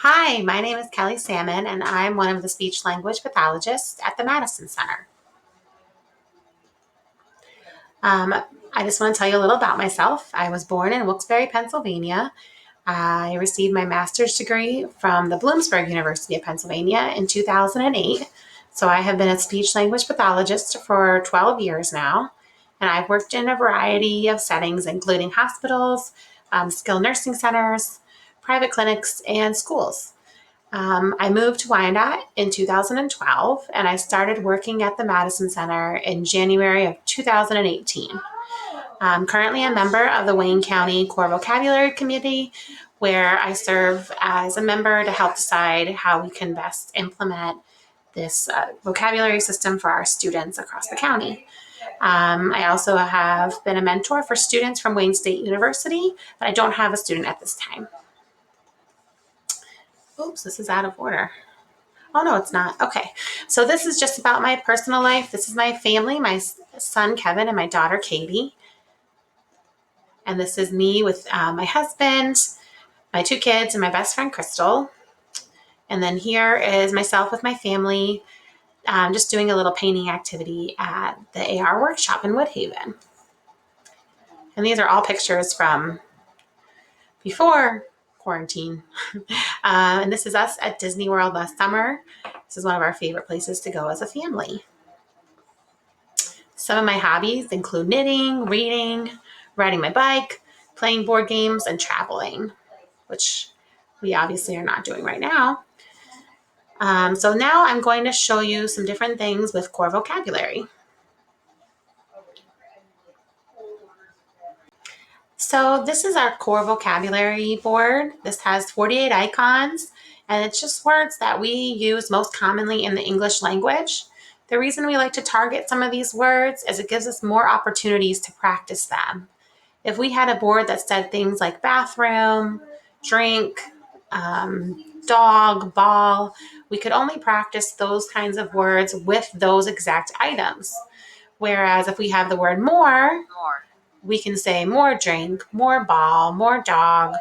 Hi, my name is Kelly Salmon, and I'm one of the speech language pathologists at the Madison Center. I just want to tell you a little about myself. I was born in Wilkes-Barre, Pennsylvania. I received my master's degree from the Bloomsburg University of Pennsylvania in 2008. So I have been a speech language pathologist for 12 years now, and I've worked in a variety of settings, including hospitals, skilled nursing centers, private clinics, and schools. I moved to Wyandotte in 2012, and I started working at the Madison Center in January of 2018. I'm currently a member of the Wayne County Core Vocabulary Committee, where I serve as a member to help decide how we can best implement this vocabulary system for our students across the county. I also have been a mentor for students from Wayne State University, but I don't have a student at this time. Oops, this is out of order. Oh, no, it's not. Okay. So this is just about my personal life. This is my family, my son, Kevin, and my daughter, Katie. And this is me with my husband, my two kids, and my best friend, Crystal. And then here is myself with my family, just doing a little painting activity at the AR workshop in Woodhaven. And these are all pictures from before quarantine. And this is us at Disney World last summer. This is one of our favorite places to go as a family. Some of my hobbies include knitting, reading, riding my bike, playing board games, and traveling, which we obviously are not doing right now. So now I'm going to show you some different things with core vocabulary. So this is our core vocabulary board. This has 48 icons, and it's just words that we use most commonly in the English language. The reason we like to target some of these words is it gives us more opportunities to practice them. If we had a board that said things like bathroom, drink, dog, ball, we could only practice those kinds of words with those exact items. Whereas if we have the word more, we can say more drink, more ball, more dog.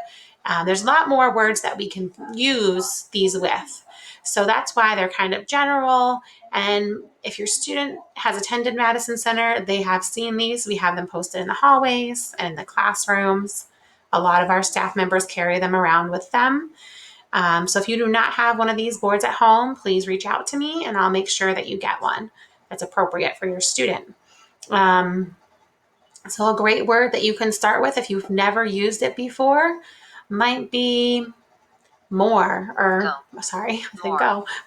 There's a lot more words that we can use these with. So that's why they're kind of general. And if your student has attended Madison Center, they have seen these. We have them posted in the hallways and in the classrooms. A lot of our staff members carry them around with them. So if you do not have one of these boards at home, please reach out to me and I'll make sure that you get one that's appropriate for your student. So a great word that you can start with if you've never used it before might be more or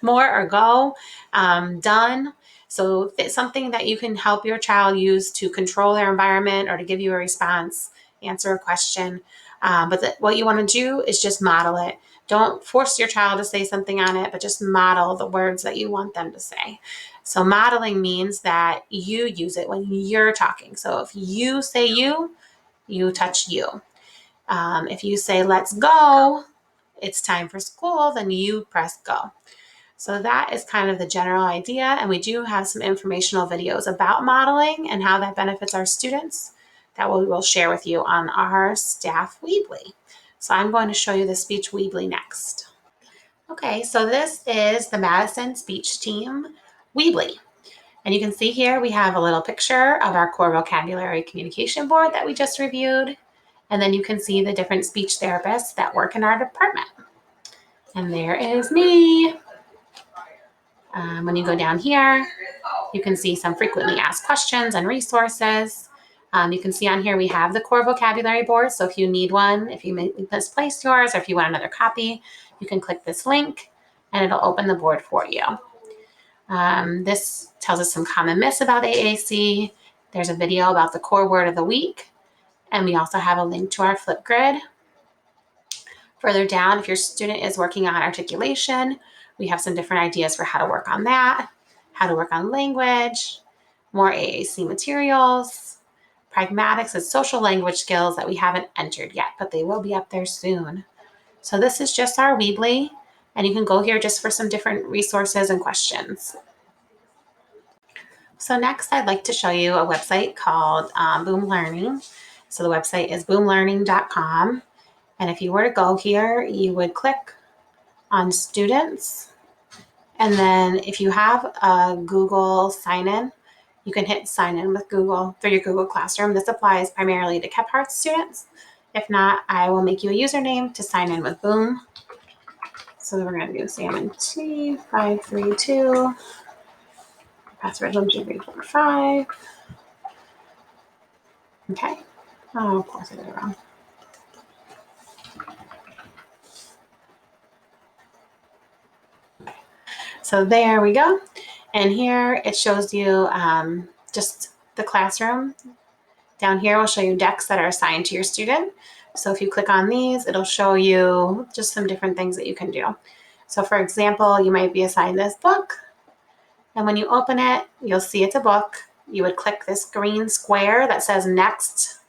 more or go, done. So it's something that you can help your child use to control their environment or to give you a response, answer a question. But what you want to do is just model it. Don't force your child to say something on it, but just model the words that you want them to say. So modeling means that you use it when you're talking. So if you say you touch you. If you say let's go, it's time for school, then you press go. So that is kind of the general idea. And we do have some informational videos about modeling and how that benefits our students that we will share with you on our staff Weebly. So I'm going to show you the speech Weebly next. Okay, so this is the Madison Speech Team Weebly. And you can see here we have a little picture of our core vocabulary communication board that we just reviewed. And then you can see the different speech therapists that work in our department. And there is me. When you go down here, you can see some frequently asked questions and resources. You can see on here we have the core vocabulary board. So if you need one, if you misplaced yours, or if you want another copy, you can click this link and it'll open the board for you. This tells us some common myths about AAC. There's a video about the core word of the week. And we also have a link to our flip grid. Further down, if your student is working on articulation, we have some different ideas for how to work on that, how to work on language, more AAC materials, pragmatics and social language skills that we haven't entered yet, but they will be up there soon. So this is just our Weebly, and you can go here just for some different resources and questions. So next, I'd like to show you a website called Boom Learning. So the website is boomlearning.com. And if you were to go here, you would click on students. And then if you have a Google sign-in, you can hit sign in with Google through your Google Classroom. This applies primarily to Kephart students. If not, I will make you a username to sign in with Boom. So we're going to do Salmon T532, password 12345. Okay. Oh, of course I did it wrong. So there we go. And here it shows you just the classroom. Down here will show you decks that are assigned to your student. So if you click on these, it'll show you just some different things that you can do. So for example, you might be assigned this book. And when you open it, you'll see it's a book. You would click this green square that says next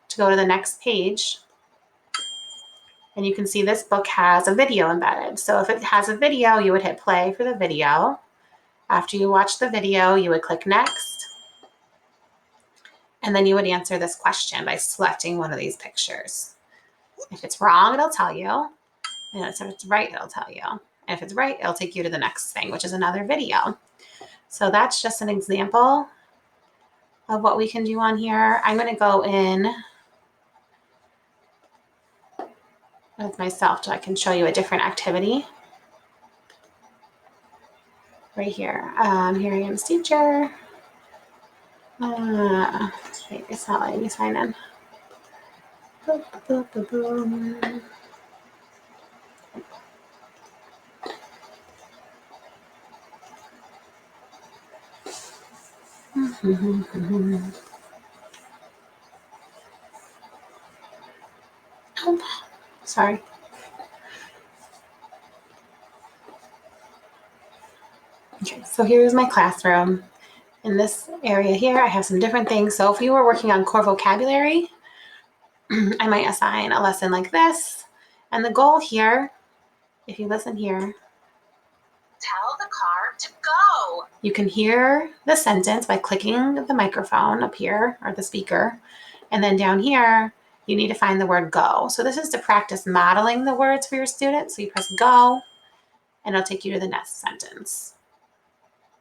to go to the next page. And you can see this book has a video embedded. So if it has a video, you would hit play for the video. After you watch the video, you would click next. And then you would answer this question by selecting one of these pictures. If it's wrong, it'll tell you. And if it's right, it'll tell you. And if it's right, it'll take you to the next thing, which is another video. So that's just an example of what we can do on here. I'm going to go in with myself so I can show you a different activity. Right here. Here I am as teacher. Wait, it's not letting me sign in. Boom, boom, boom, boom. Oh, sorry. Okay, so here's my classroom. In this area here, I have some different things. So if you were working on core vocabulary, I might assign a lesson like this. And the goal here, if you listen here, tell the car to go. You can hear the sentence by clicking the microphone up here or the speaker. And then down here, you need to find the word go. So this is to practice modeling the words for your students. So you press go, and it'll take you to the next sentence.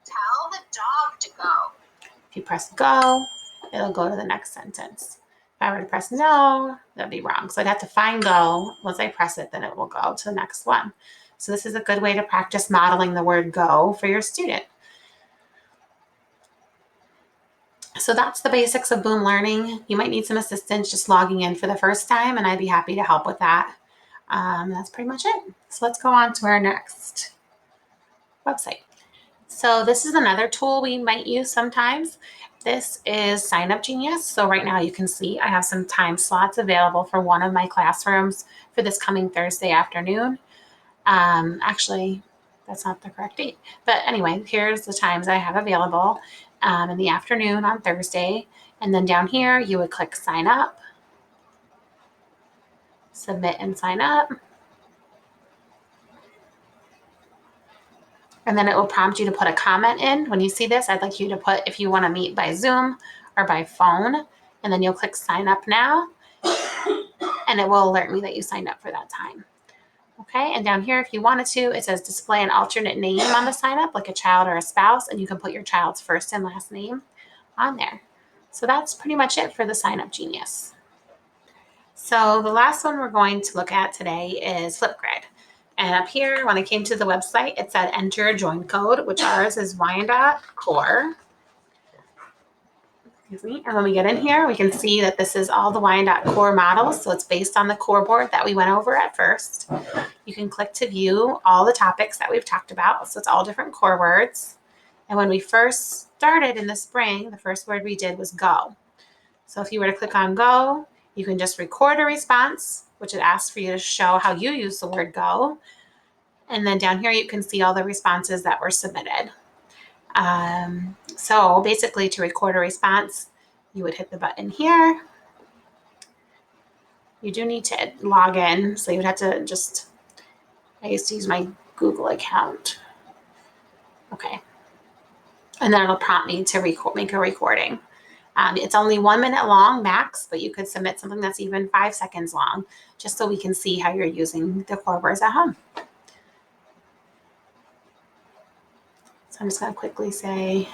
Tell the dog to go. If you press go, it'll go to the next sentence. If I were to press no, that'd be wrong. So I'd have to find go. Once I press it, then it will go to the next one. So this is a good way to practice modeling the word go for your student. So that's the basics of Boom Learning. You might need some assistance just logging in for the first time, and I'd be happy to help with that. That's pretty much it. So let's go on to our next website. So this is another tool we might use sometimes. This is Sign Up Genius. So right now you can see I have some time slots available for one of my classrooms for this coming Thursday afternoon. Actually, that's not the correct date. But anyway, here's the times I have available in the afternoon on Thursday. And then down here, you would click Sign Up, Submit and Sign Up. And then it will prompt you to put a comment in. When you see this, I'd like you to put if you want to meet by Zoom or by phone. And then you'll click Sign Up Now. And it will alert me that you signed up for that time. Okay, and down here, if you wanted to, it says display an alternate name on the sign up, like a child or a spouse, and you can put your child's first and last name on there. So that's pretty much it for the Sign Up Genius. So the last one we're going to look at today is Flipgrid. And up here, when I came to the website, it said enter a join code, which ours is Wyandotte Core. And when we get in here, we can see that this is all the Wyandotte Core models. So it's based on the core board that we went over at first. You can click to view all the topics that we've talked about. So it's all different core words. And when we first started in the spring, the first word we did was go. So if you were to click on go, you can just record a response, which it asks for you to show how you use the word go. And then down here, you can see all the responses that were submitted. So basically to record a response, you would hit the button here. You do need to log in. So you would have to just, I used to use my Google account. Okay. And then it'll prompt me to make a recording. It's only 1 minute long max, but you could submit something that's even 5 seconds long, just so we can see how you're using the core words at home. I'm just going to quickly say,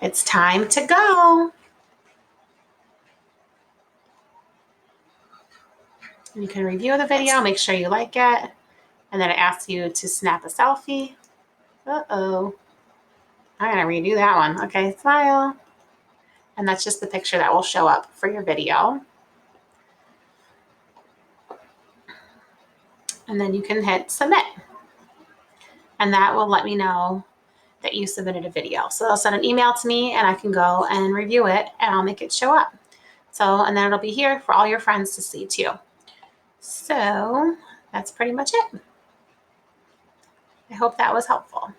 it's time to go. And you can review the video, make sure you like it. And then it asks you to snap a selfie. Uh-oh. I'm going to redo that one. Okay, smile. And that's just the picture that will show up for your video. And then you can hit submit. And that will let me know that you submitted a video. So they'll send an email to me and I can go and review it and I'll make it show up. So, and then it'll be here for all your friends to see too. So that's pretty much it. I hope that was helpful.